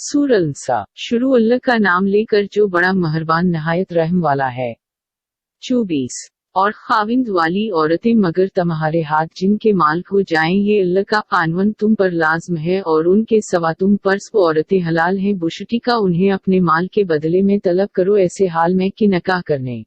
सूरह अल-निसा। शुरू अल्लाह का नाम लेकर जो बड़ा मेहरबान नहायत रहम वाला है। 24 और खाविंद वाली औरतें मगर तुम्हारे हाथ जिनके मालिक हो जाएं, ये अल्लाह का कानून तुम पर लाज़िम है और उनके सवा तुम पर वो औरतें हलाल हैं बुशटी का उन्हें अपने माल के बदले में तलब करो ऐसे हाल में कि निकाह करने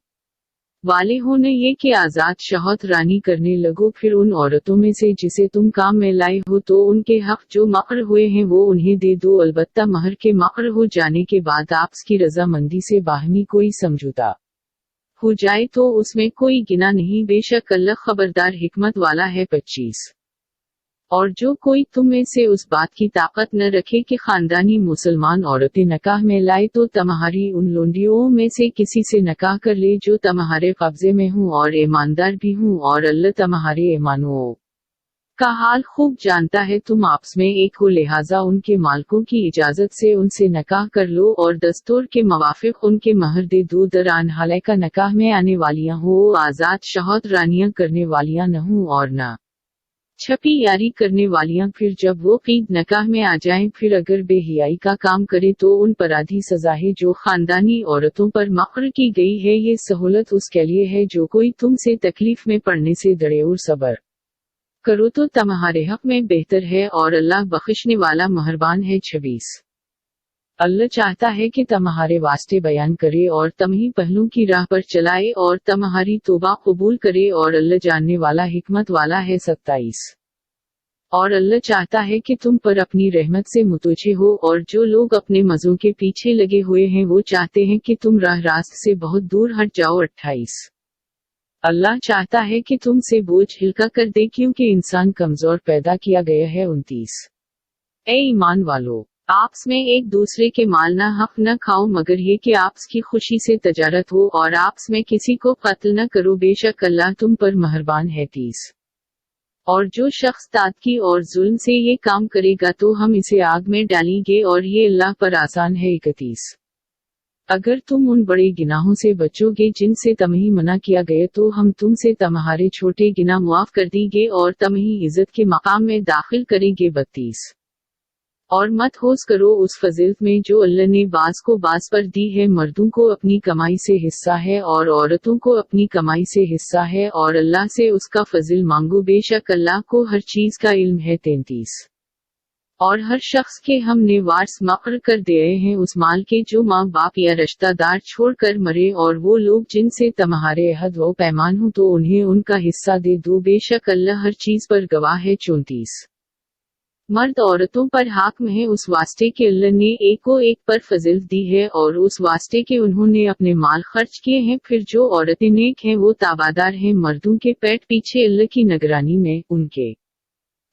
वाले होने ये कि आज़ाद शहवत रानी करने लगो। फिर उन औरतों में से जिसे तुम काम में लाए हो तो उनके हक जो मक़र हुए हैं वो उन्हें दे दो, अलबत्ता महर के मक़र हो जाने के बाद आपकी रजामंदी से बाहमी कोई समझौता हो जाए तो उसमें कोई गिना नहीं, बेशक अल्लाह खबरदार हिकमत वाला है। 25 और जो कोई तुम में से उस बात की ताकत न रखे कि खानदानी मुसलमान औरतें निकाह में लाए तो तुम्हारी उन लोंडियों में से किसी से निकाह कर ले जो तुम्हारे कब्जे में हूँ और ईमानदार भी हूँ, और अल्लाह तुम्हारे ईमानों का हाल खूब जानता है। तुम आपस में एक हो लिहाजा उनके मालिकों की इजाजत से उनसे निकाह कर लो और दस्तूर के मुवाफिक उनके महर दे दो। दरान हाले का निकाह में आने वालियाँ हो, आज़ाद शहवत रानियां करने वालियां न हों और न छपी यारी करने वालियां। फिर जब वो क़ीद निकाह में आ जाएं, फिर अगर बेहियाई का काम करे तो उन पर आधी सजा है जो खानदानी औरतों पर मक़र की गई है। ये सहूलत उसके लिए है जो कोई तुमसे तकलीफ में पड़ने से डरे और सब्र करो तो तुम्हारे हक में बेहतर है, और अल्लाह बख्शने वाला मेहरबान है। 26 अल्लाह चाहता है कि तुम्हारे वास्ते बयान करे और तुम्हें पहलू की राह पर चलाए और तुम्हारी तौबा कबूल करे, और अल्लाह जानने वाला हिकमत वाला है। 27 और अल्लाह चाहता है कि तुम पर अपनी रहमत से मुतवज्जे हो, और जो लोग अपने मज़ों के पीछे लगे हुए हैं वो चाहते हैं कि तुम राह रास्त से बहुत दूर हट जाओ। 28 अल्लाह चाहता है कि तुमसे बोझ हल्का कर दे क्योंकि इंसान कमजोर पैदा किया गया है। 29 ए ईमान वालो, आपस में एक दूसरे के माल न हक न खाओ मगर ये कि आपस की खुशी से तजारत हो, और आपस में किसी को कत्ल न करो, बेशक अल्लाह तुम पर मेहरबान है। 30 और जो शख्स तादकी और जुल्म से ये काम करेगा तो हम इसे आग में डालेंगे और ये अल्लाह पर आसान है। 31 अगर तुम उन बड़े गुनाहों से बचोगे जिनसे तुम्हें मना किया गया तो हम तुमसे तुम्हारे छोटे गुनाह मुआफ कर देंगे और तुम्हें इज्जत के मकाम में दाखिल करेंगे। 32 और मत होश करो उस फजीलत में जो अल्लाह ने बास को बास पर दी है, मर्दों को अपनी कमाई से हिस्सा है और औरतों को अपनी कमाई से हिस्सा है, और अल्लाह से उसका फजिल मांगो, बेशक अल्लाह को हर चीज का इल्म है। 33 और हर शख्स के हमने वारिस मक़र्र कर दिए हैं उस माल के जो माँ बाप या रिश्तेदार छोड़कर मरे, और वो लोग जिनसे तुम्हारे अहद व पैमान हो तो उन्हें उनका हिस्सा दे दो, बेशक अल्लाह हर चीज पर गवाह है। 34 मर्द औरतों पर हाकिम है उस वास्ते के अल्लाह ने एक को एक पर फजील दी है, और उस वास्ते के उन्होंने अपने माल खर्च किए हैं। फिर जो औरतें नेक हैं वो ताबादार हैं मर्दों के पेट पीछे अल्लाह की निगरानी में उनके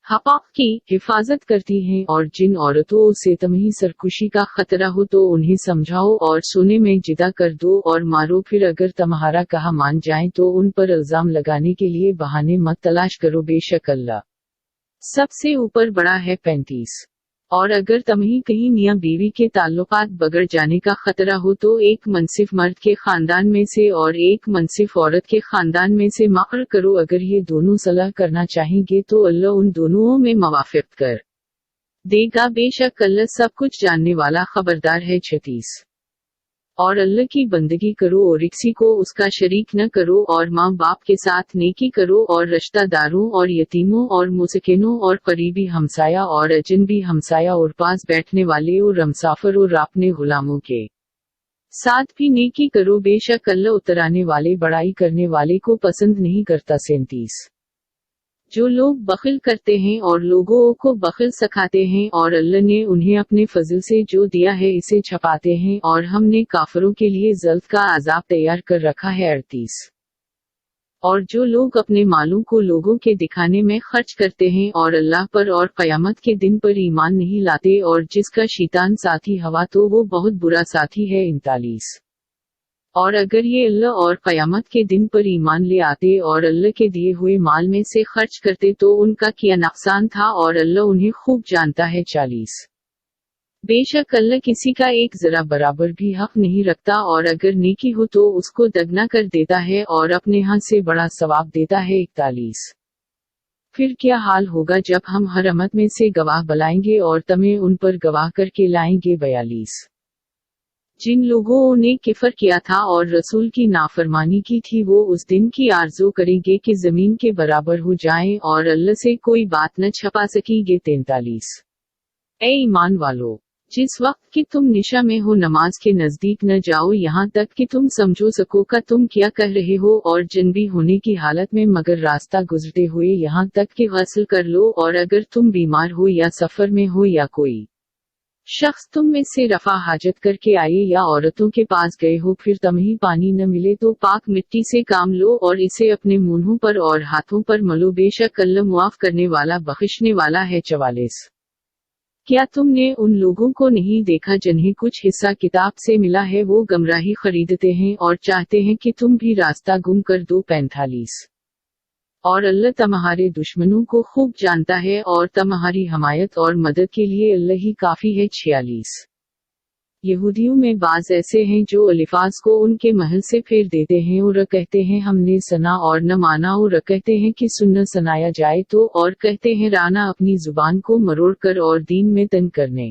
हक़ की हिफाजत करती हैं, और जिन औरतों से तुम्हें सरकुशी का खतरा हो तो उन्हें समझाओ और सोने में जिदा कर दो और मारो। फिर अगर तुम्हारा कहा मान जाएं तो उन पर इल्जाम लगाने के लिए बहाने मत तलाश करो, बेशक अल्लाह सबसे ऊपर बड़ा है। 35 और अगर तुम्हें कहीं मियां बीवी के ताल्लुकात बगड़ जाने का खतरा हो तो एक मनसिफ मर्द के खानदान में से और एक मनसिफ औरत के खानदान में से मक़र्र करो। अगर ये दोनों सलाह करना चाहेंगे तो अल्लाह उन दोनों में मवाफ़िक़ कर देगा, बेशक अल्लाह सब कुछ जानने वाला खबरदार है। 36 और अल्लाह की बंदगी करो और किसी को उसका शरीक न करो, और माँ बाप के साथ नेकी करो, और रिश्तेदारों और यतीमों और मुसकिनों और करीबी हमसाया और अजनबी हमसाया और पास बैठने वाले और हमसाफर और अपने गुलामों के साथ भी नेकी करो, बेशक अल्लाह उतराने वाले बड़ाई करने वाले को पसंद नहीं करता। 37 जो लोग बख़िल करते हैं और लोगों को बख़िल सिखाते हैं, और अल्लाह ने उन्हें अपने फजल से जो दिया है इसे छपाते हैं, और हमने काफिरों के लिए ज़ल्फ़ का अज़ाब तैयार कर रखा है। 38 और जो लोग अपने मालों को लोगों के दिखाने में खर्च करते हैं और अल्लाह पर और क़यामत के दिन पर ईमान नहीं लाते, और जिसका शैतान साथी हवा तो वो बहुत बुरा साथी है। 39 और अगर ये अल्लाह और क़यामत के दिन पर ईमान ले आते और अल्लाह के दिए हुए माल में से खर्च करते तो उनका क्या नुकसान था, और अल्लाह उन्हें खूब जानता है। 40 बेशक अल्लाह किसी का एक जरा बराबर भी हक नहीं रखता, और अगर नेकी हो तो उसको दगना कर देता है और अपने हाथ से बड़ा सवाब देता है। 41 پھر کیا حال ہوگا جب ہم ہر امت میں سے گواہ بلائیں گے اور تمہیں ان پر گواہ کر کے لائیں گے 42 جن لوگوں نے کفر کیا تھا اور رسول کی نافرمانی کی تھی وہ اس دن کی آرزو کریں گے کہ زمین کے برابر ہو جائیں اور اللہ سے کوئی بات نہ چھپا سکیں گے 43 اے ایمان والو جس وقت کہ تم نشا میں ہو نماز کے نزدیک نہ جاؤ یہاں تک کہ تم سمجھو سکو کہ تم کیا کہہ رہے ہو اور جنبی ہونے کی حالت میں مگر راستہ گزرتے ہوئے یہاں تک کہ غسل کر لو اور اگر تم بیمار ہو یا سفر میں ہو یا کوئی شخص تم میں سے رفع حاجت کر کے آئے یا عورتوں کے پاس گئے ہو پھر تمہیں پانی نہ ملے تو پاک مٹی سے کام لو اور اسے اپنے منہوں پر اور ہاتھوں پر ملو بے شک اللہ معاف کرنے والا بخشنے والا ہے 44 کیا تم نے ان لوگوں کو نہیں دیکھا جنہیں کچھ حصہ کتاب سے ملا ہے وہ گمراہی خریدتے ہیں اور چاہتے ہیں کہ تم بھی راستہ گم کر دو 45 اور اللہ تمہارے دشمنوں کو خوب جانتا ہے اور تمہاری حمایت اور مدد کے لیے اللہ ہی کافی ہے 46 یہودیوں میں بعض ایسے ہیں جو الفاظ کو ان کے محل سے پھیر دیتے ہیں اور کہتے ہیں ہم نے سنا اور نہ مانا اور کہتے ہیں کہ سننا سنایا جائے تو اور کہتے ہیں رانا اپنی زبان کو مروڑ کر اور دین میں تن کرنے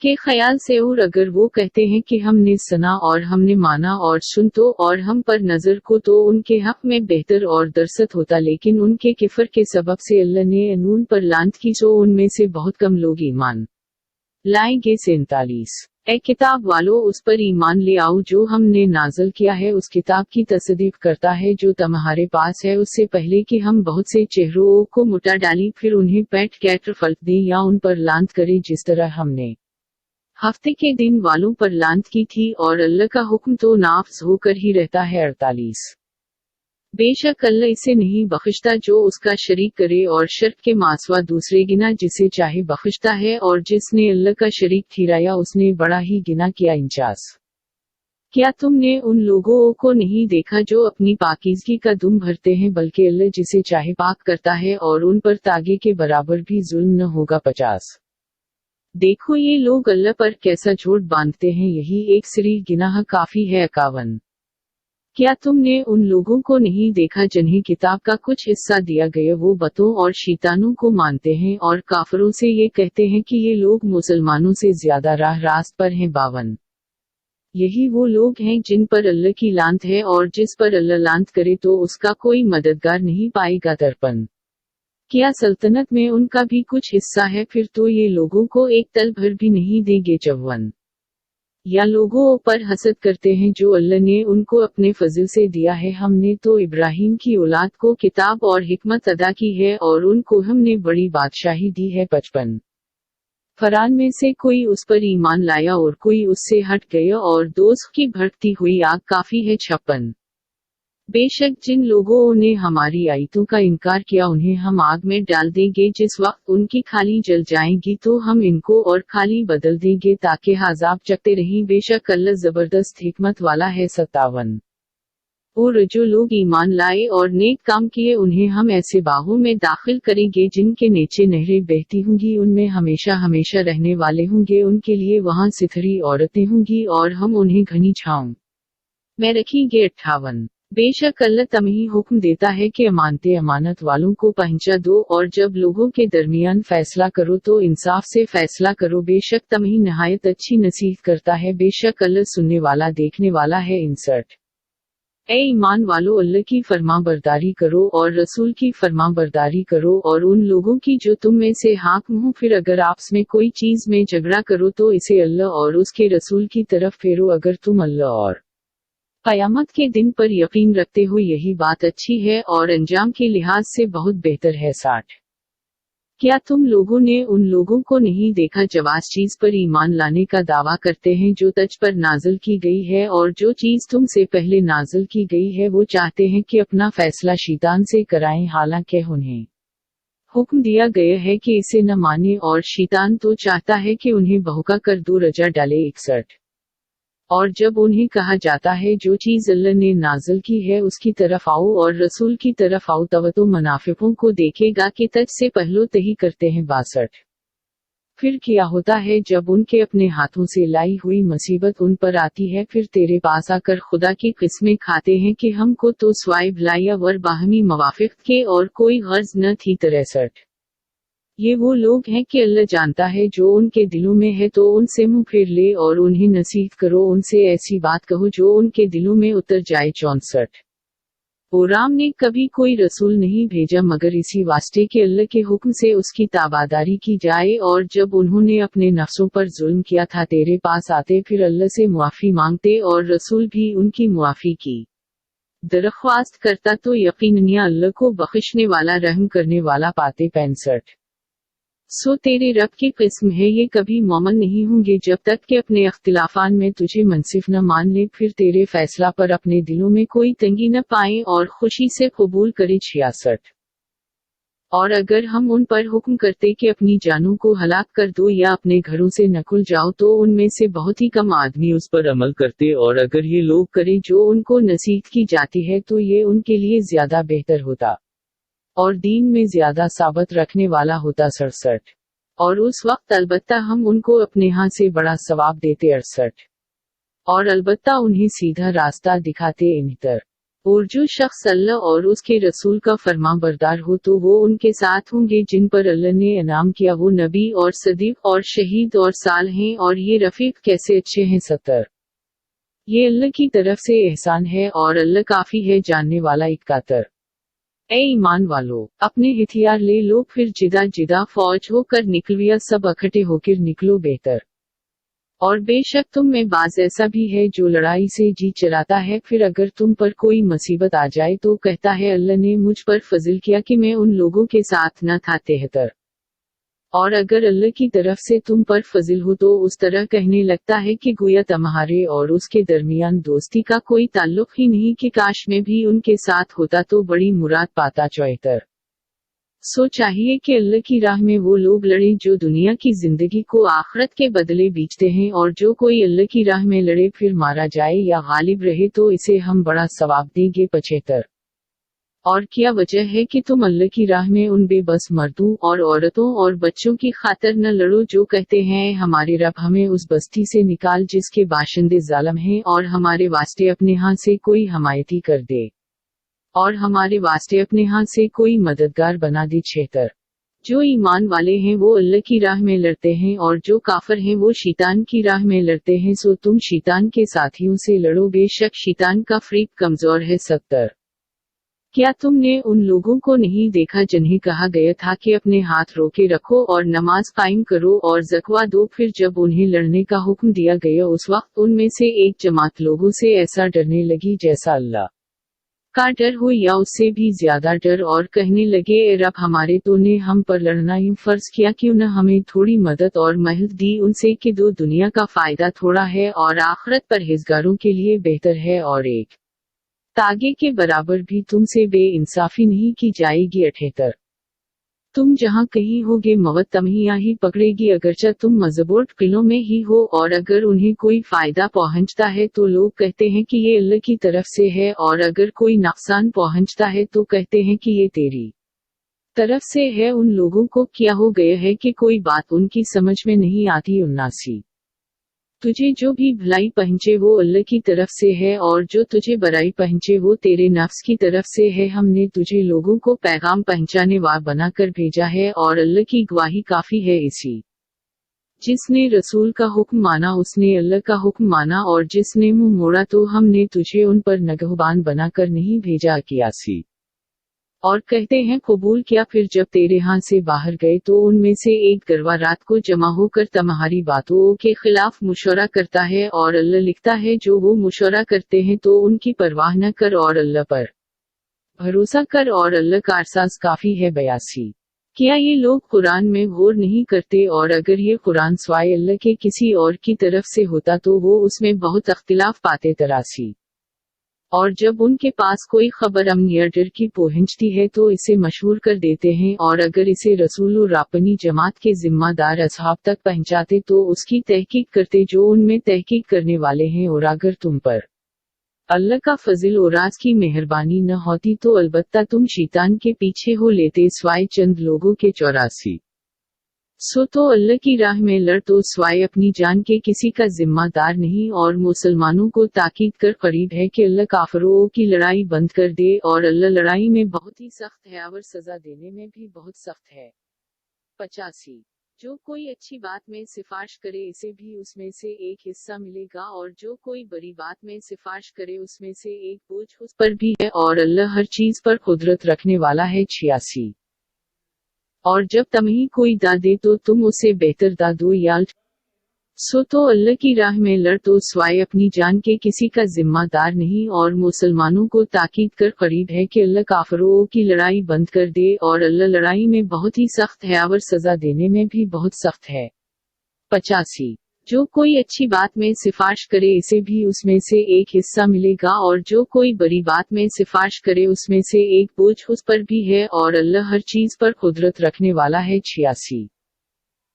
کے خیال سے اور اگر وہ کہتے ہیں کہ ہم نے سنا اور ہم نے مانا اور سن تو اور ہم پر نظر کو تو ان کے حق میں بہتر اور درست ہوتا لیکن ان کے کفر کے سبب سے اللہ نے انون پر لعنت کی سو ان میں سے بہت کم لوگ ایمان لائیں گے 47 اے کتاب والو اس پر ایمان لے آؤ جو ہم نے نازل کیا ہے اس کتاب کی تصدیق کرتا ہے جو تمہارے پاس ہے اس سے پہلے کہ ہم بہت سے چہروں کو مٹا ڈالیں پھر انہیں پیٹ کیٹر فلک دیں یا ان پر لعنت کریں جس طرح ہم نے ہفتے کے دن والوں پر لعنت کی تھی اور اللہ کا حکم تو نافذ ہو کر ہی رہتا ہے 48 بے شک اللہ اسے نہیں بخشتا جو اس کا شریک کرے اور شرک کے ماسوا دوسرے گنا جسے چاہے بخشتا ہے اور جس نے اللہ کا شریک ٹھہرایا اس نے بڑا ہی گنا کیا 49 کیا تم نے ان لوگوں کو نہیں دیکھا جو اپنی پاکیزگی کا دم بھرتے ہیں بلکہ اللہ جسے چاہے پاک کرتا ہے اور ان پر تاگے کے برابر بھی ظلم نہ ہوگا 50 دیکھو یہ لوگ اللہ پر کیسا جھوٹ باندھتے ہیں یہی ایک سری گناہ کافی ہے 51 کیا تم نے ان لوگوں کو نہیں دیکھا جنہیں کتاب کا کچھ حصہ دیا گیا وہ بتوں اور شیطانوں کو مانتے ہیں اور کافروں سے یہ کہتے ہیں کہ یہ لوگ مسلمانوں سے زیادہ راہ راست پر ہیں 52 یہی وہ لوگ ہیں جن پر اللہ کی لعنت ہے اور جس پر اللہ لعنت کرے تو اس کا کوئی مددگار نہیں پائے گا 53 کیا سلطنت میں ان کا بھی کچھ حصہ ہے پھر تو یہ لوگوں کو ایک تل بھر بھی نہیں دیں گے 54 یا لوگوں پر حسد کرتے ہیں جو اللہ نے ان کو اپنے فضل سے دیا ہے ہم نے تو ابراہیم کی اولاد کو کتاب اور حکمت عطا کی ہے اور ان کو ہم نے بڑی بادشاہی دی ہے 55 فرعون میں سے کوئی اس پر ایمان لایا اور کوئی اس سے ہٹ گیا اور دوزخ کی بھڑکتی ہوئی آگ کافی ہے 56 بے شک جن لوگوں نے ہماری آیتوں کا انکار کیا انہیں ہم آگ میں ڈال دیں گے جس وقت ان کی کھالی جل جائیں گی تو ہم ان کو اور کھالی بدل دیں گے تاکہ عذاب چکتے رہیں بے شک اللہ زبردست حکمت والا ہے 57 اور جو لوگ ایمان لائے اور نیک کام کیے انہیں ہم ایسے باغوں میں داخل کریں گے جن کے نیچے نہریں بہتی ہوں گی ان میں ہمیشہ ہمیشہ رہنے والے ہوں گے ان کے لیے وہاں ستھری عورتیں ہوں گی اور ہم انہیں گھنی چھاؤں میں رکھیں گے 58 بے شک اللہ تمہیں حکم دیتا ہے کہ امانت والوں کو پہنچا دو اور جب لوگوں کے درمیان فیصلہ کرو تو انصاف سے فیصلہ کرو بے شک تمہیں نہایت اچھی نصیحت کرتا ہے بے شک اللہ سننے والا دیکھنے والا ہے 59 اے ایمان والو اللہ کی فرما برداری کرو اور رسول کی فرما برداری کرو اور ان لوگوں کی جو تم میں سے حاکم ہوں پھر اگر آپس میں کوئی چیز میں جھگڑا کرو تو اسے اللہ اور اس کے رسول کی طرف پھیرو اگر تم اللہ اور قیامت کے دن پر یقین رکھتے ہو یہی بات اچھی ہے اور انجام کے لحاظ سے بہت بہتر ہے 60 کیا تم لوگوں نے ان لوگوں کو نہیں دیکھا جواز چیز پر ایمان لانے کا دعویٰ کرتے ہیں جو تجھ پر نازل کی گئی ہے اور جو چیز تم سے پہلے نازل کی گئی ہے وہ چاہتے ہیں کہ اپنا فیصلہ شیطان سے کرائیں حالانکہ انہیں حکم دیا گیا ہے کہ اسے نہ مانے اور شیطان تو چاہتا ہے کہ انہیں بہکا کر دو رجا ڈالے 61 اور جب انہیں کہا جاتا ہے جو چیز اللہ نے نازل کی ہے اس کی طرف آؤ اور رسول کی طرف آؤ تو منافقوں کو دیکھے گا کہ تجھ سے پہلو تہی کرتے ہیں 62 फिर क्या होता है जब उनके अपने हाथों से लाई हुई मुसीबत उन पर आती है, फिर तेरे पास आकर खुदा की किस्में खाते हैं कि हमको तो स्वाय भलाइया वर बाहमी मवाफिक के और कोई गर्ज न थी। 63 ये वो लोग हैं कि अल्लाह जानता है जो उनके दिलों में है, तो उनसे मुंह फेर ले और उन्हें नसीहत करो, उनसे ऐसी बात कहो जो उनके दिलों में उतर जाए। 64 राम ने कभी कोई रसूल नहीं भेजा मगर इसी वास्ते कि अल्लाह के हुक्म से उसकी ताबादारी की जाए, और जब उन्होंने अपने नफ्सों पर जुल्म किया था तेरे पास आते, फिर अल्लाह से मुआफी मांगते और रसूल भी उनकी मुआफी की दरख्वास्त करता तो यकीनन अल्लाह को बख्शने वाला रहम करने वाला पाते। 65 सो तेरे रब की किस्म है ये कभी मोमन नहीं होंगे जब तक कि अपने अख्तिलाफान में तुझे मनसिफ न मान ले, फिर तेरे फैसला पर अपने दिलों में कोई तंगी न पाए और खुशी से कबूल करे। 66 और अगर हम उन पर हुक्म करते कि अपनी जानों को हलाक कर दो या अपने घरों से नकुल जाओ, तो उनमें से बहुत ही कम आदमी उस पर अमल करते, और अगर ये लोग करें जो उनको नसीहत की जाती है तो ये उनके लिए ज्यादा बेहतर होता और दीन में ज्यादा साबत रखने वाला होता। 67 और उस वक्त अलबत्ता हम उनको अपने यहाँ से बड़ा सवाब देते। 68 और अलबत्ता उन्हें सीधा रास्ता दिखाते। 69 और जो शख्स अल्लाह और उसके रसूल का फरमाबरदार हो तो वो उनके साथ होंगे जिन पर अल्लाह ने इनाम किया, वो नबी और सदीक और शहीद और साल हैं, और ये रफीक कैसे अच्छे हैं। 70 ये अल्लाह की तरफ से एहसान है और अल्लाह काफी है जानने वाला। 71 ए ईमान वालो, अपने हथियार ले लो, फिर जिदा जिदा फौज होकर निकलविया, सब इकट्ठे होकर निकलो बेहतर। और बेशक तुम में बाज ऐसा भी है जो लड़ाई से जी चलाता है, फिर अगर तुम पर कोई मुसीबत आ जाए तो कहता है अल्लाह ने मुझ पर फजल किया कि मैं उन लोगों के साथ न था। 73 और अगर अल्लाह की तरफ से तुम पर फजिल हो तो उस तरह कहने लगता है कि गोया तुम्हारे और उसके दरमियान दोस्ती का कोई ताल्लुक ही नहीं, कि काश में भी उनके साथ होता तो बड़ी मुराद पाता। 74 सो चाहिए कि अल्लाह की राह में वो लोग लड़ें जो दुनिया की जिंदगी को आखिरत के बदले बेचते हैं, और जो कोई अल्लाह की राह में लड़े फिर मारा जाए या गालिब रहे तो इसे हम बड़ा सवाब देंगे। 75 और क्या वजह है कि तुम अल्लाह की राह में उन बेबस मर्दों और औरतों और बच्चों की खातर न लड़ो जो कहते हैं हमारे रब हमें उस बस्ती से निकाल जिसके बाशिंदे जालिम हैं, और हमारे वास्ते अपने हाथ से कोई हमायती कर दे, और हमारे वास्ते अपने हाथ से कोई मददगार बना दे। 76 जो ईमान वाले हैं वो अल्लाह की राह में लड़ते हैं, और जो काफिर हैं वो शैतान की राह में लड़ते हैं, सो तुम शैतान के साथियों से लड़ो, बेशक शैतान का फरीक कमजोर है। 70 क्या तुमने उन लोगों को नहीं देखा जिन्हें कहा गया था कि अपने हाथ रोके रखो और नमाज कायम करो और ज़कवा दो, फिर जब उन्हें लड़ने का हुक्म दिया गया उस वक्त उनमें से एक जमात लोगों से ऐसा डरने लगी जैसा अल्लाह का डर हो या उससे भी ज्यादा डर, और कहने लगे ए रब हमारे, तो ने हम पर लड़ना यूं फर्ज किया क्यों न हमें थोड़ी मदद और महल दी उनसे कि दो दुनिया का फायदा थोड़ा है और आखिरत परहेजगारों के लिए बेहतर है, और एक तागे के बराबर भी तुमसे बेइंसाफी नहीं की जाएगी। 78 तुम जहाँ कहीं होगे मवत तमहिया ही पकड़ेगी, अगरचा तुम मजबूत किलों में ही हो, और अगर उन्हें कोई फायदा पहुँचता है तो लोग कहते हैं कि ये अल्लाह की तरफ से है, और अगर कोई नुकसान पहुँचता है तो कहते हैं कि ये तेरी तरफ से है। उन लोगों को क्या हो गया है कि कोई बात उनकी समझ में नहीं आती। 79 तुझे जो भी भलाई पहुँचे वो अल्लाह की तरफ से है, और जो तुझे बुराई पहुँचे वो तेरे नफ्स की तरफ से है। हमने तुझे लोगों को पैगाम पहुँचाने वाला बनाकर भेजा है, और अल्लाह की गवाही काफी है इसी। जिसने रसूल का हुक्म माना उसने अल्लाह का हुक्म माना, और जिसने मुंह मोड़ा तो हमने तुझे उन पर नगहबान बनाकर नहीं भेजा। 81 और कहते हैं कबूल किया, फिर जब तेरे यहाँ से बाहर गए तो उनमें से एक गरवा रात को जमा होकर तुम्हारी बातों के खिलाफ मुशवरा करता है, और अल्लाह लिखता है जो वो मुशवरा करते हैं, तो उनकी परवाह न कर और अल्लाह पर भरोसा कर, और अल्लाह का अरसास काफी है। 82 क्या ये लोग कुरान में गौर नहीं करते, और अगर ये कुरान स्वाय अल्लाह के किसी और की तरफ से होता तो वो उसमें बहुत अख्तिलाफ पाते। 83 और जब उनके पास कोई खबर अमन या डर की पहुंचती है तो इसे मशहूर कर देते हैं, और अगर इसे रसूल और अपनी जमात के जिम्मेदार असहाब तक पहुंचाते तो उसकी तहकीक करते जो उनमें तहकीक करने वाले हैं, और अगर तुम पर अल्लाह का फजिल और राज की मेहरबानी न होती तो अलबत्ता तुम शैतान के पीछे हो लेते, स्वाय चंद लोगों के। 84 सो तो अल्लाह की राह में लड़ तो स्वाय अपनी जान के किसी का जिम्मेदार नहीं, और मुसलमानों को ताकीद कर करीब है कि अल्लाह काफिरों की लड़ाई बंद कर दे, और अल्लाह लड़ाई में बहुत ही सख्त है और सजा देने में भी बहुत सख्त है। 85। जो कोई अच्छी बात में सिफारिश करे इसे भी उसमें से एक हिस्सा मिलेगा, और जो कोई बुरी बात में सिफारिश करे उसमें से एक बोझ उस पर भी है, और अल्लाह हर चीज पर कुदरत रखने वाला है। 86। और जब तुम्हें कोई दाद दे तो तुम उसे बेहतर दाद दो या सो तो अल्लाह की राह में लड़ तो स्वाय अपनी जान के किसी का जिम्मेदार नहीं, और मुसलमानों को ताकीद कर करीब है कि अल्लाह काफिरों की लड़ाई बंद कर दे, और अल्लाह लड़ाई में बहुत ही सख्त है और सजा देने में भी बहुत सख्त है। 85। जो कोई अच्छी बात में सिफारिश करे इसे भी उसमें से एक हिस्सा मिलेगा, और जो कोई बुरी बात में सिफारिश करे उसमें से एक बोझ उस पर भी है, और अल्लाह हर चीज पर कुदरत रखने वाला है। 86।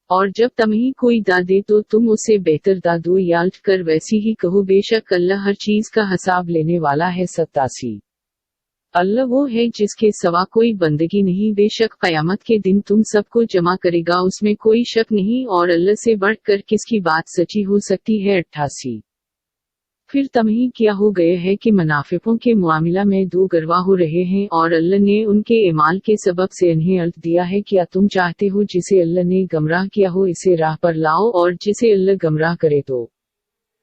और जब तुम्हें कोई दाद दे तो तुम उसे बेहतर दाद दो या उल्ट कर वैसी ही कहो, बेशक अल्लाह हर चीज का हिसाब लेने वाला है। 87। अल्लाह वो है जिसके सिवा कोई बंदगी नहीं, बेशक क़यामत के दिन तुम सबको जमा करेगा, उसमें कोई शक नहीं, और अल्लाह से बढ़कर किसकी बात सच्ची हो सकती है। 88। फिर तुम्हें क्या हो गया है कि मुनाफिकों के मामला में दो गरवा हो रहे हैं, और अल्लाह ने उनके इमाल के सबब से इन्हें अर्थ दिया है। क्या तुम चाहते हो जिसे अल्लाह ने गमराह किया हो इसे राह पर लाओ, और जिसे अल्लाह गमराह करे तो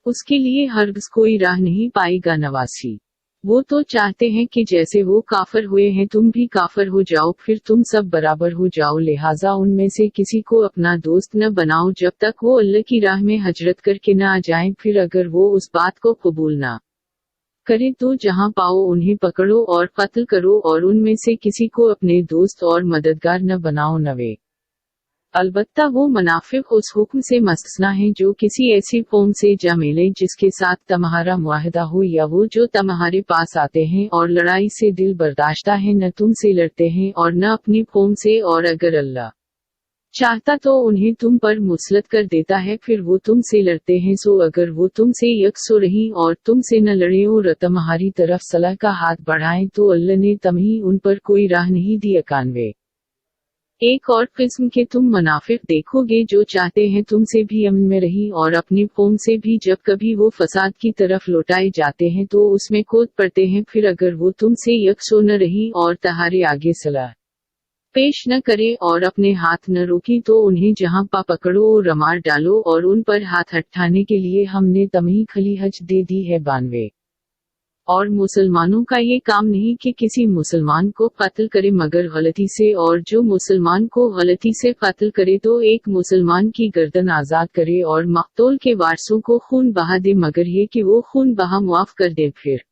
उसके लिए हरगिज़ कोई राह नहीं पाएगा। 89। वो तो चाहते हैं कि जैसे वो काफिर हुए हैं तुम भी काफिर हो जाओ, फिर तुम सब बराबर हो जाओ, लिहाजा उनमें से किसी को अपना दोस्त न बनाओ जब तक वो अल्लाह की राह में हजरत करके न आ जाएं। फिर अगर वो उस बात को कबूल ना करे तो जहां पाओ उन्हें पकड़ो और कत्ल करो, और उनमें से किसी को अपने दोस्त और मददगार न बनाओ। 90। अलबत्ता वो मुनाफिक उस हुक्म से मस्तस्ना हैं जो किसी ऐसी कौम से जा मिले जिसके साथ तुम्हारा मुआहदा हो, या वो जो तुम्हारे पास आते हैं और लड़ाई से दिल बर्दाश्ता है, न तुमसे लड़ते हैं और न अपनी कौम से, और अगर अल्लाह चाहता तो उन्हें तुम पर मुसलत कर देता है, फिर वो तुमसे लड़ते हैं। सो अगर वो तुमसे यकसो रही और तुमसे न लड़े और तुम्हारी तरफ सलाह का हाथ बढ़ाएं तो अल्लाह ने तुम्हें उन पर कोई राह नहीं दी। 91। एक और किस्म के तुम मुनाफिक देखोगे जो चाहते हैं तुमसे भी अमन में रही और अपनी कौम से भी जब कभी वो फसाद की तरफ लौटाए जाते हैं तो उसमें कूद पड़ते हैं, फिर अगर वो तुमसे यकसो न रही और तुम्हारे आगे सलाह पेश न करे और अपने हाथ न रोकी तो उन्हें जहां पा पकड़ो और मार डालो, और उन पर हाथ हटाने के लिए हमने तुम्हें खली हज दे दी है। 92। और मुसलमानों का ये काम नहीं कि किसी मुसलमान को कत्ल करे मगर गलती से, और जो मुसलमान को गलती से कत्ल करे तो एक मुसलमान की गर्दन आजाद करे और मकतूल के वारसों को खून बहा दे, मगर ये कि वो खून बहा मुआफ कर दे। फिर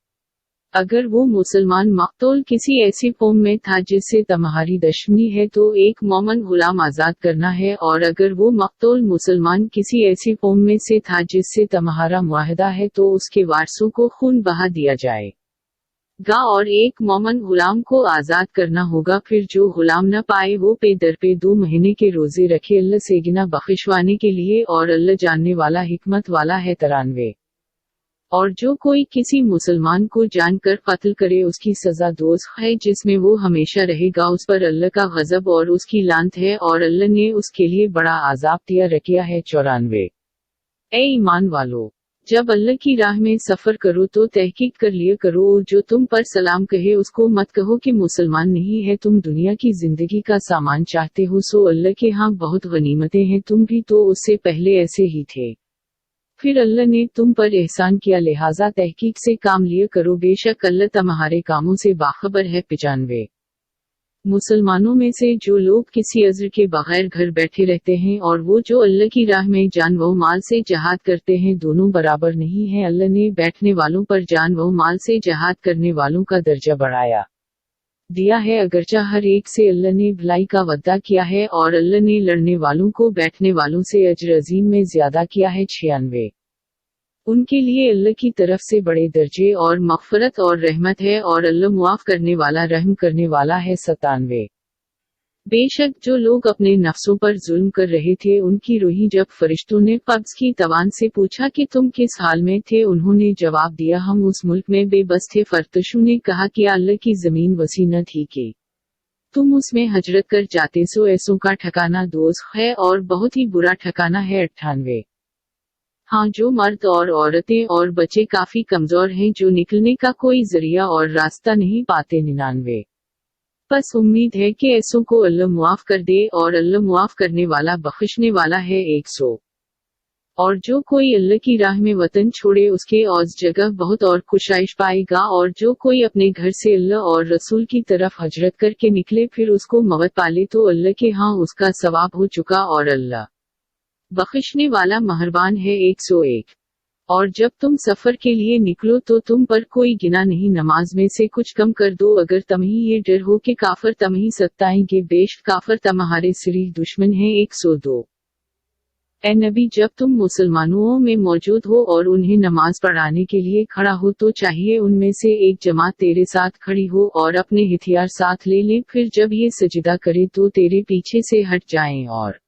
अगर वो मुसलमान मकतूल किसी ऐसी कौम में था जिससे तुम्हारी दुश्मनी है तो एक मोमन गुलाम आजाद करना है, और अगर वो मकतूल मुसलमान किसी ऐसी कौम में से था जिससे तुम्हारा मुआहदा है तो उसके वारसों को खून बहा दिया जाएगा और एक मोमन गुलाम को आजाद करना होगा। फिर जो गुलाम न पाए वो पे दर पे 2 महीने के रोजे रखे अल्लाह से गिना बख्शिशवाने के लिए, और अल्लाह जानने वाला हिकमत वाला है। 93। और जो कोई किसी मुसलमान को जानकर कत्ल करे उसकी सजा दोज़ख है जिसमें वो हमेशा रहेगा, उस पर अल्लाह का गज़ब और उसकी लानत है, और अल्लाह ने उसके लिए बड़ा आज़ाब तैयार रखा है। 94। ए ईमान वालो, जब अल्लाह की राह में सफ़र करो तो तहकीक कर लिया करो, और जो तुम पर सलाम कहे उसको मत कहो कि मुसलमान नहीं है, तुम दुनिया की जिंदगी का सामान चाहते हो, सो अल्लाह के यहाँ बहुत गनीमतें हैं, तुम भी तो उससे पहले ऐसे ही थे। फिर अल्लाह ने तुम पर एहसान किया, लिहाजा तहकीक से काम लिया करो, बेशक अल्लाह तुम्हारे कामों से बाखबर है। 95। मुसलमानों में से जो लोग किसी अज़्र के बगैर घर बैठे रहते हैं और वो जो अल्लाह की राह में जान व माल से जहाद करते हैं दोनों बराबर नहीं है। अल्लाह ने बैठने वालों पर जान व माल से जहाद करने वालों का दर्जा बढ़ाया दिया है, अगरचा हर एक से अल्लाह ने भलाई का वादा किया है, और अल्लाह ने लड़ने वालों को बैठने वालों से अजर अजीम में ज्यादा किया है। 96। उनके लिए अल्लाह की तरफ से बड़े दर्जे और मग़फ़िरत और रहमत है, और अल्लाह मुआफ़ करने वाला रहम करने वाला है। 97। बेशक जो लोग अपने नफ्सों पर जुल्म कर रहे थे उनकी रूहें जब फरिश्तों ने कब्ज़ की तवान से पूछा कि तुम किस हाल में थे, उन्होंने जवाब दिया हम उस मुल्क में बेबस थे। फरतशों ने कहा कि अल्लाह की ज़मीन वसी न थी कि तुम उसमें हजरत कर जाते सो ऐसों का ठिकाना दोज़ख है और बहुत ही बुरा ठिकाना है। 98। हाँ, जो मर्द और औरतें और बच्चे काफी कमजोर हैं जो निकलने का कोई जरिया और रास्ता नहीं पाते। 99। बस उम्मीद है कि ऐसों को अल्लाह मुआफ कर दे और अल्लाह मुआफ करने वाला बख्शने वाला है। 100। और जो कोई अल्लाह की राह में वतन छोड़े उसके औज जगह बहुत और खुशाइश पाएगा, और जो कोई अपने घर से अल्लाह और रसूल की तरफ हजरत करके निकले फिर उसको मौत पाले तो अल्लाह के हाँ उसका सवाब हो चुका और अल्लाह बख्शने वाला मेहरबान है। 101। और जब तुम सफर के लिए निकलो तो तुम पर कोई गिना नहीं, नमाज में से कुछ कम कर दो अगर तुम्हें ये डर हो कि काफर तुम्हें सताएंगे, बेशक काफर तुम्हारे शरीर दुश्मन है। 102। ए नबी, जब तुम मुसलमानों में मौजूद हो और उन्हें नमाज पढ़ाने के लिए खड़ा हो तो चाहिए उनमें से एक जमात तेरे साथ खड़ी हो और अपने हथियार साथ ले लें, फिर जब ये सजदा करे तो तेरे पीछे से हट जाएं और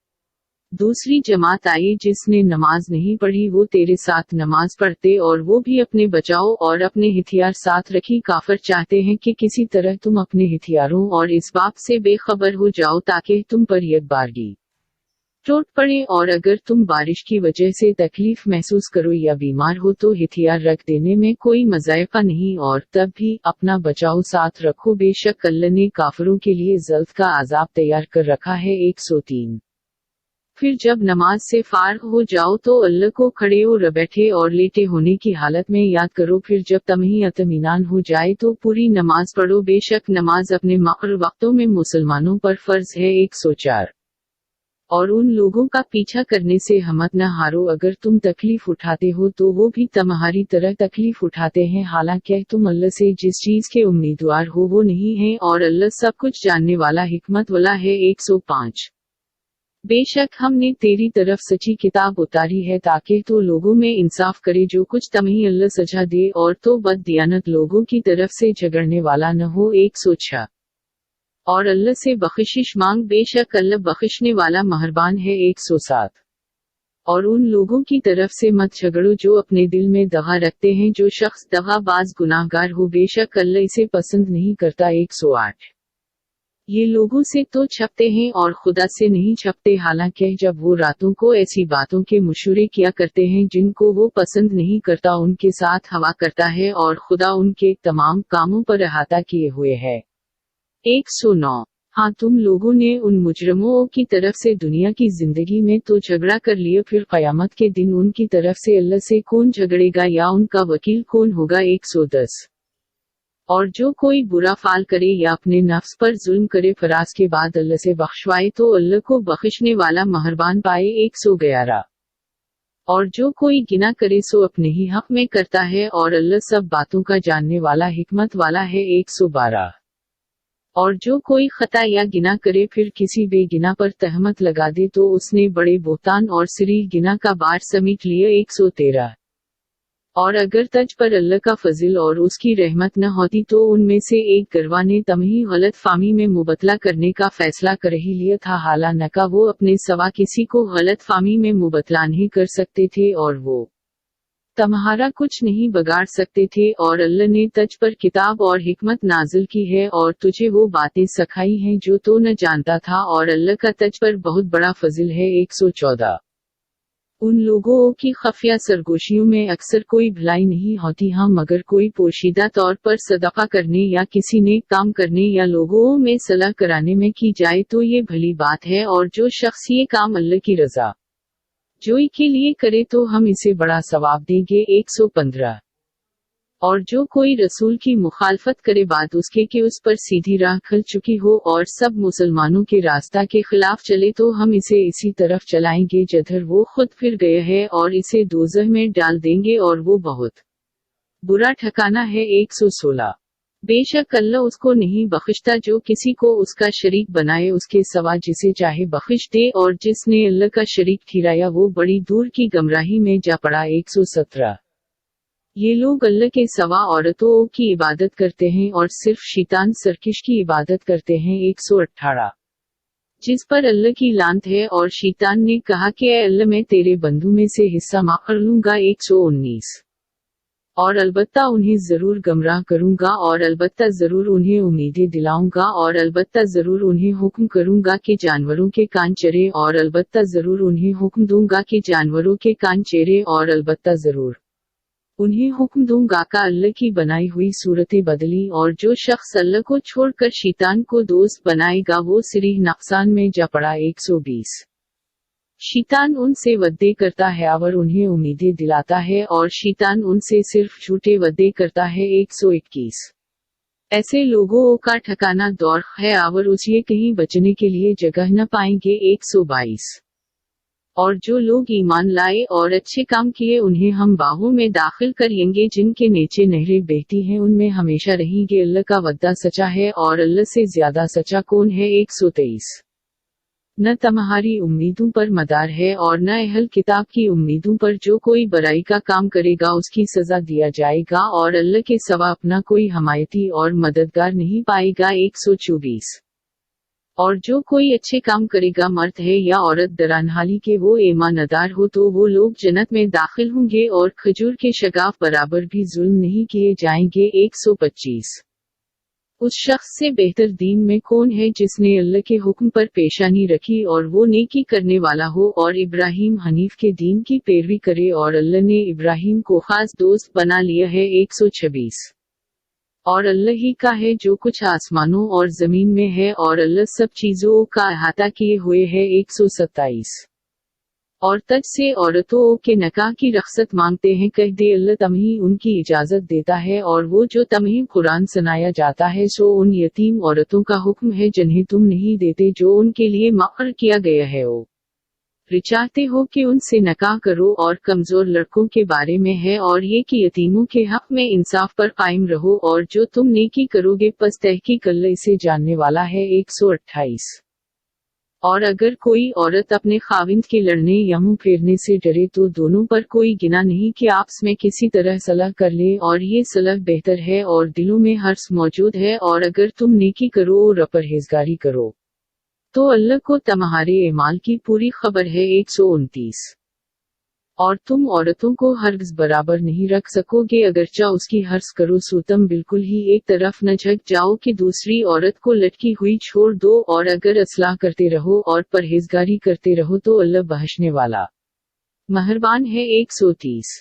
दूसरी जमात आए जिसने नमाज नहीं पढ़ी वो तेरे साथ नमाज पढ़ते और वो भी अपने बचाओ और अपने हथियार साथ रखी। काफर चाहते हैं कि किसी तरह तुम अपने हथियारों और इस बात से बेखबर हो जाओ ताकि तुम पर यकबारगी चोट पड़े, और अगर तुम बारिश की वजह से तकलीफ महसूस करो या बीमार हो तो हथियार रख देने में कोई मज़ायका नहीं, और तब भी अपना बचाव साथ रखो, बेशक अल्लाह ने काफिरों के लिए जल्द का अजाब तैयार कर रखा है। 103। फिर जब नमाज से फारग हो जाओ तो अल्लाह को खड़े और बैठे और लेटे होने की हालत में याद करो, फिर जब तुम्हें इत्मीनान हो जाए तो पूरी नमाज पढ़ो, बेशक नमाज अपने मुक़र्रर वक्तों में मुसलमानों पर फर्ज है। 104। और उन लोगों का पीछा करने से हिम्मत न हारो, अगर तुम तकलीफ उठाते हो तो वो भी तुम्हारी तरह तकलीफ उठाते हैं, हालांकि तुम अल्लाह से जिस चीज के उम्मीदवार हो वो नहीं है और अल्लाह सब कुछ जानने वाला हिकमत वाला है। 105। बेशक हमने तेरी तरफ सच्ची किताब उतारी है ताकि तो लोगों में इंसाफ करे, जो कुछ तुम्हें अल्लाह सजा दे और तो बददियानत लोगों की तरफ से झगड़ने वाला न हो। 106। और अल्लाह से बख्शिश मांग, बेशक अल्लाह बख्शने वाला मेहरबान है। 107। और उन लोगों की तरफ से मत झगड़ो जो अपने दिल में दगा रखते हैं, जो शख्स दगाबाज गुनाहगार हो, बेशक अल्लाह इसे पसंद नहीं करता। 108। ये लोगों से तो छपते हैं और खुदा से नहीं छपते, हालांकि जब वो रातों को ऐसी बातों के मशूरे किया करते हैं जिनको वो पसंद नहीं करता उनके साथ हवा करता है, और खुदा उनके तमाम कामों पर अहाता किए हुए है। 109। हाँ, तुम लोगों ने उन मुजरमों की तरफ से दुनिया की जिंदगी में तो झगड़ा कर लिया, फिर क़यामत के दिन उनकी तरफ से अल्लाह से कौन झगड़ेगा या उनका वकील कौन होगा। 110। और जो कोई बुरा फाल करे या अपने नफ्स पर जुल्म करे फराज के बाद अल्लाह से बख्शवाए तो अल्लाह को बख्शने वाला मेहरबान पाए। 111। और जो कोई गिना करे सो अपने ही हक में करता है और अल्लाह सब बातों का जानने वाला हिकमत वाला है। 112। और जो कोई खता या गिना करे फिर किसी बेगिना पर तहमत लगा दे तो उसने बड़े बोहतान और सिरी गिना का बार समेट लिया। 113। और अगर तज पर अल्लाह का फजिल और उसकी रहमत न होती तो उनमें से एक गरवा ने तुम्हें गलत फामी में मुबतला करने का फैसला कर ही लिया था, हालांकि वो अपने सवा किसी को गलत फामी में मुबतला नहीं कर सकते थे और वो तुम्हारा कुछ नहीं बगाड़ सकते थे, और अल्लाह ने तज पर किताब और हिकमत नाजिल की है और तुझे वो बातें सिखाई हैं जो तो न जानता था, और अल्लाह का तज पर बहुत बड़ा फजिल है। 114। उन लोगों की खफिया सरगोशियों में अक्सर कोई भलाई नहीं होती, हाँ मगर कोई पोशीदा तौर पर सदका करने या किसी नेक काम करने या लोगों में सलाह कराने में की जाए तो ये भली बात है, और जो शख्स ये काम अल्लाह की रजा जोई के लिए करे तो हम इसे बड़ा सवाब देंगे। 115। और जो कोई रसूल की मुखालफत करे बाद उसके कि उस पर सीधी राह खुल चुकी हो और सब मुसलमानों के रास्ता के खिलाफ चले तो हम इसे इसी तरफ चलाएंगे जिधर वो खुद फिर गए है और इसे दोज़ख में डाल देंगे और वो बहुत बुरा ठिकाना है। 116। बेशक अल्लाह उसको नहीं बख्शता जो किसी को उसका शरीक बनाए उसके सवा जिसे चाहे बख्श दे, और जिसने अल्लाह का शरीक ठहराया वो बड़ी दूर की गमराही में जा पड़ा। 117। ये लोग अल्लाह के सवा औरतों की इबादत करते हैं और सिर्फ शैतान सरकिश की इबादत करते हैं। 118। जिस पर अल्लाह की लानत है, और शैतान ने कहा कि ए अल्लाह मैं तेरे बंधु में से हिस्सा माफ कर लूंगा। 119। और अलबत्ता उन्हें जरूर गमराह करूंगा, और अलबत्ता जरूर उन्हें उम्मीदें दिलाऊंगा, और अलबत्ता जरूर उन्हें हुक्म करूंगा कि जानवरों के कान चरे, और अलबत्ता जरूर उन्हें हुक्म दूंगा कि जानवरों के कान चेरे, और अलबत्ता जरूर उन्हें हुक्म दूंगा का अल्लाह की बनाई हुई सूरतें बदली। और जो शख्स अल्लाह को छोड़कर शैतान को दोस्त बनाएगा वो सिरीह नुकसान में जा पड़ा। 120। शैतान उनसे वदे करता है और उन्हें उम्मीदें दिलाता है, और शैतान उनसे सिर्फ झूठे वदे करता है। 121। ऐसे लोगों का ठिकाना दौर है और उसे कहीं बचने के लिए जगह न पाएंगे। 122। और जो लोग ईमान लाए और अच्छे काम किए उन्हें हम बाहों में दाखिल करेंगे जिनके नीचे नहरें बहती हैं, उनमें हमेशा रहेंगे। अल्लाह का वद्दा सच्चा है और अल्लाह से ज्यादा सच्चा कौन है। 123। न तुम्हारी उम्मीदों पर मदार है और न अहल किताब की उम्मीदों पर। जो कोई बुराई का काम करेगा उसकी सजा दिया जाएगा, और अल्लाह के सिवा अपना कोई हमायती और मददगार नहीं पाएगा। 124। और जो कोई अच्छे काम करेगा, मर्द है या औरत, दरानहाली के वो ईमानदार हो, तो वो लोग जन्नत में दाखिल होंगे और खजूर के शगाफ बराबर भी जुल्म नहीं किए जाएंगे। 125। उस शख्स से बेहतर दीन में कौन है जिसने अल्लाह के हुक्म पर पेशानी रखी और वो नेकी करने वाला हो और इब्राहिम हनीफ के दीन की पैरवी करे, और अल्लाह ने इब्राहिम को खास दोस्त बना लिया है। 126। और अल्लाह ही का है जो कुछ आसमानों और जमीन में है, और अल्लाह सब चीजों का अहाता किए हुए है। 127। और तज से औरतों के नकाह की रख्सत मांगते हैं, कह दे अल्लाह तमही उनकी इजाजत देता है, और वो जो तमही कुरान सुनाया जाता है सो उन यतीम औरतों का हुक्म है जिन्हें तुम नहीं देते, जो उनके लिए मुक़र्रर किया गया है। ओ चाहते हो कि उनसे नकाह करो, और कमजोर लड़कों के बारे में है, और ये कि यतीमों के हक में इंसाफ पर कायम रहो, और जो तुम नेकी करोगे पस तहकीक अल्लाह इसे जानने वाला है। 128। और अगर कोई औरत अपने खाविंद के लड़ने या मुंह फेरने से डरे तो दोनों पर कोई गिना नहीं कि आपस में किसी तरह सलाह कर ले, और ये सलाह बेहतर है, और दिलों में हर्ष मौजूद है। और अगर तुम नेकी करो और परहेजगारी करो तो अल्लाह को तुम्हारे एमाल की पूरी खबर है। 129। और तुम औरतों को हर्गिज़ बराबर नहीं रख सकोगे, अगरचा उसकी हर्ष करो सो तुम बिल्कुल ही एक तरफ न झुक जाओ कि दूसरी औरत को लटकी हुई छोड़ दो, और अगर असलाह करते रहो और परहेजगारी करते रहो तो अल्लाह बख्शने वाला मेहरबान है। 130।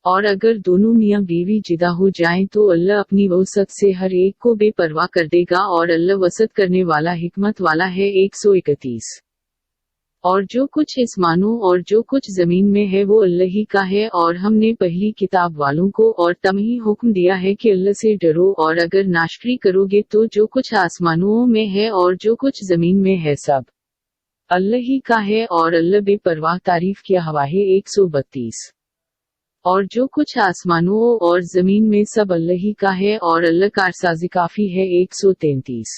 और अगर दोनों मियाँ बीवी जिदा हो जाएं तो अल्लाह अपनी वसत से हर एक को बेपरवाह कर देगा, और अल्लाह वसत करने वाला हिकमत वाला है। 131। और जो कुछ आसमानों और जो कुछ जमीन में है वो अल्लाह ही का है, और हमने पहली किताब वालों को और तमही हुक्म दिया है कि अल्लाह से डरो, और अगर नाशकरी करोगे तो जो कुछ आसमानों में है और जो कुछ जमीन में है सब अल्लाह ही का है, और अल्लाह बेपरवाह तारीफ किया हुआ है। 132। और जो कुछ आसमानों और जमीन में सब अल्लाह ही का है, और अल्लाह कारसाजी काफी है। 133।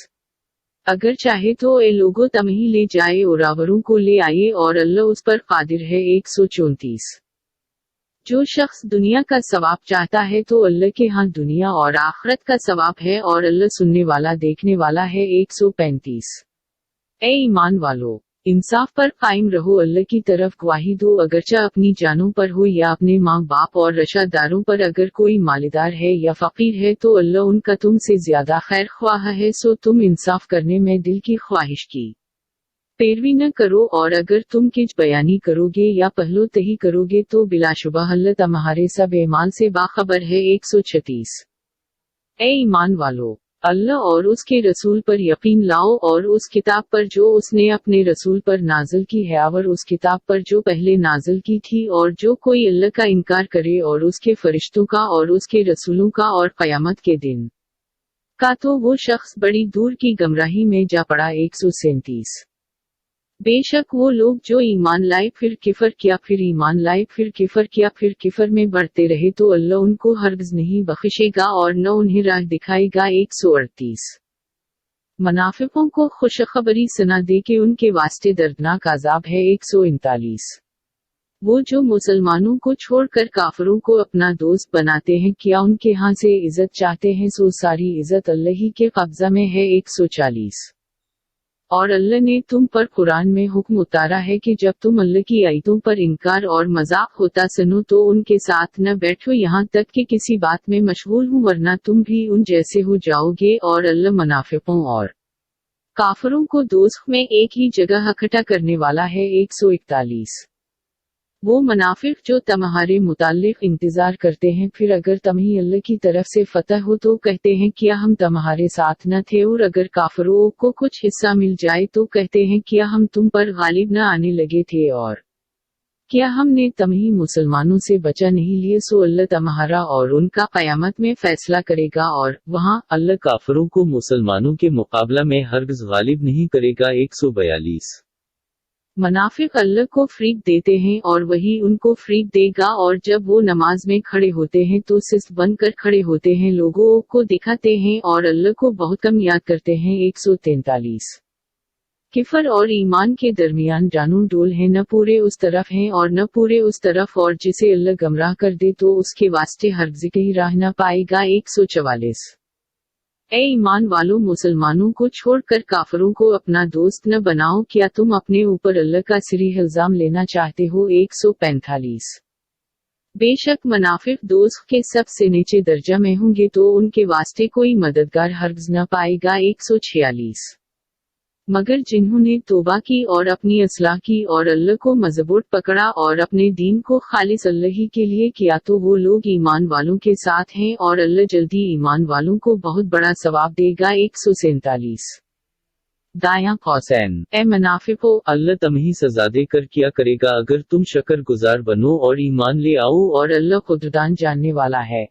अगर चाहे तो ए लोगो तमही ले जाए औरावरों को ले आए, और अल्लाह उस पर कादिर है। 134। जो शख्स दुनिया का सवाब चाहता है तो अल्लाह के यहाँ दुनिया और आखिरत का सवाब है, और अल्लाह सुनने वाला देखने वाला है। 135। ए ईमान वालो, इंसाफ पर कायम रहो, अल्लाह की तरफ गवाही दो, अगरचा अपनी जानों पर हो या अपने माँ बाप और रशादारों पर। अगर कोई मालेदार है या फकीर है तो अल्लाह उनका तुमसे ज्यादा खैर ख्वाह है, सो तुम इंसाफ करने में दिल की ख्वाहिश की पैरवी न करो, और अगर तुम किच बयानी करोगे या पहलो तही करोगे तो बिलाशुबा अल्लाह तुम्हारे सब एमाल से बाखबर है। 136। ए ईमान वालो, अल्लाह और उसके रसूल पर यकीन लाओ, और उस किताब पर जो उसने अपने रसूल पर नाजिल की है, और उस किताब पर जो पहले नाजिल की थी। और जो कोई अल्लाह का इनकार करे और उसके फरिश्तों का और उसके रसूलों का और क़यामत के दिन का, तो वो शख्स बड़ी दूर की गमराही में जा पड़ा। 137। बेशक वो लोग जो ईमान लाए फिर किफर किया, फिर ईमान लाए फिर किफर किया, फिर किफर में बढ़ते रहे तो अल्लाह उनको हरगिज़ नहीं बख्शेगा और न उन्हें राह दिखाएगा। 138। मुनाफिकों को खुशखबरी सुना दे कि उनके वास्ते दर्दनाक अज़ाब है। 139। वो जो मुसलमानों को छोड़कर काफिरों को अपना दोस्त बनाते हैं, क्या उनके यहाँ से इज्जत चाहते हैं, सो सारी इज्जत अल्लाह ही के कब्जा में है। 140। और अल्लाह ने तुम पर कुरान में हुक्म उतारा है कि जब तुम अल्लाह की आयतों पर इनकार और मजाक होता सुनो तो उनके साथ न बैठो यहाँ तक कि किसी बात में मशगूल हो, वरना तुम भी उन जैसे हो जाओगे। और अल्लाह मुनाफिकों और काफिरों को दोज़ख में एक ही जगह इकट्ठा करने वाला है। 141। वो मुनाफिक जो तुम्हारे मुताल्लिक इंतजार करते हैं, फिर अगर तुम्हें अल्लाह की तरफ से फतह हो तो कहते हैं क्या हम तुम्हारे साथ न थे, और अगर काफिरों को कुछ हिस्सा मिल जाए तो कहते हैं क्या हम तुम पर गालिब न आने लगे थे, और क्या हमने तुम्हें मुसलमानों से बचा नहीं लिए। सो अल्लाह तुम्हारा और उनका क़यामत में फैसला करेगा, और वहाँ अल्लाह काफिरों को मुसलमानों के मुकाबला में हरगिज़ गालिब नहीं करेगा। 142। मुनाफिक अल्लाह को फरीब देते हैं और वही उनको फरीब देगा, और जब वो नमाज में खड़े होते हैं तो सिस्त बनकर खड़े होते हैं, लोगों को दिखाते हैं और अल्लाह को बहुत कम याद करते हैं। 143। किफर और ईमान के दरमियान जानू डोल है, न पूरे उस तरफ हैं और न पूरे उस तरफ, और जिसे अल्लाह गमराह कर दे तो उसके वास्ते हरगिज़ कहीं राह न पाएगा। 144। ए ईमान वालों, मुसलमानों को छोड़कर काफिरों को अपना दोस्त न बनाओ, क्या तुम अपने ऊपर अल्लाह का सिरी इल्जाम लेना चाहते हो। 145। बेशक मुनाफिक दोस्त के सबसे नीचे दर्जा में होंगे तो उनके वास्ते कोई मददगार हरगिज़ न पाएगा। 146। मगर जिन्होंने तौबा की और अपनी असलाह की और अल्लाह को मजबूत पकड़ा और अपने दीन को खालिस अल्लाह ही के लिए किया तो वो लोग ईमान वालों के साथ हैं, और अल्लाह जल्दी ईमान वालों को बहुत बड़ा सवाब देगा। 147। दायां कौसैन। ए मुनाफिको, अल्लाह तुम्हें सजा देकर क्या करेगा अगर तुम शक्र गुजार बनो और ईमान ले आओ, और अल्लाह खुददान जानने वाला है।